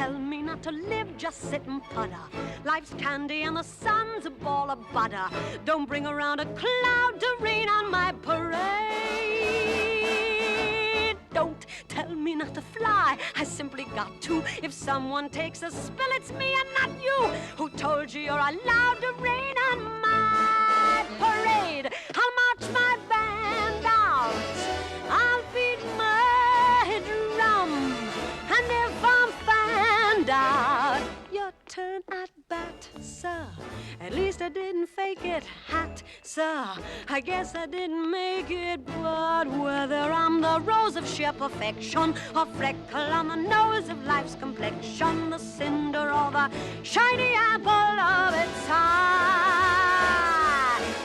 tell me not to live, just sit and putter. Life's candy and the sun's a ball of butter. Don't bring around a cloud to rain on my parade. Don't tell me not to fly, I simply got to. If someone takes a spill, it's me and not you. Who told you you're allowed to rain on my parade? I'll march my band out, I'll beat my drum, and if I'm found out, your turn at bat, sir. At least I didn't fake it, hat, sir. I guess I didn't make it, but whether I'm the rose of sheer perfection or freckle on the nose of life's complexion, the cinder or the shiny apple of its eye,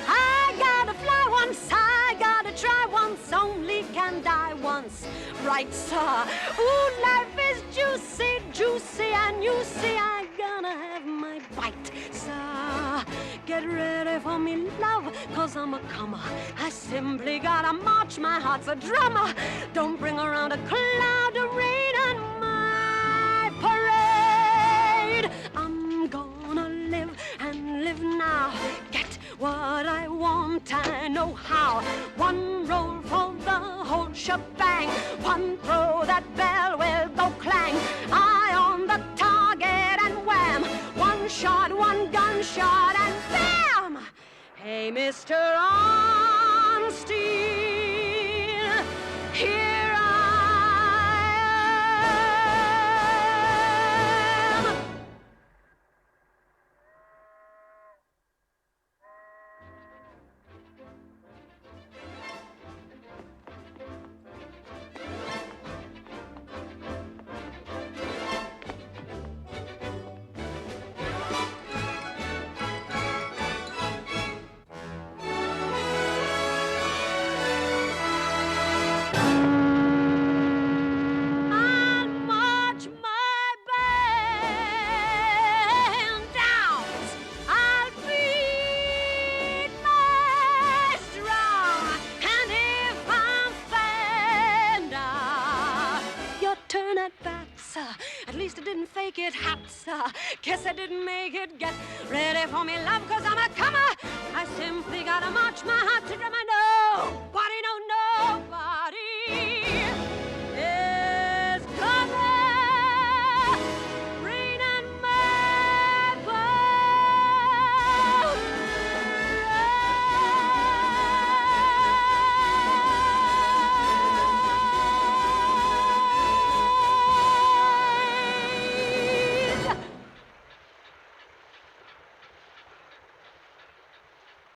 I gotta fly once, I gotta try once, only can die once, right, sir? Ooh, life is juicy, juicy, and you see I gonna have my bite, sir. Get ready for me, love, 'cause I'm a comer. I simply gotta march, my heart's a drummer. Don't bring around a cloud to rain on my parade. I'm gonna live and live now. Get what I want, I know how. One roll for the whole shebang. One throw, that bell will go clang. Eye on the target and wham. One shot, one gunshot, and bam! Hey, Mr. Ornstein, here I am. I'll march my band out. I'll beat my drum, and if I'm found out, your turn at bat, sir. At least I didn't fake it, hat, sir. Guess I didn't make it. Get ready for me, love, 'cause I'm a comer. I simply gotta march my heart to drum and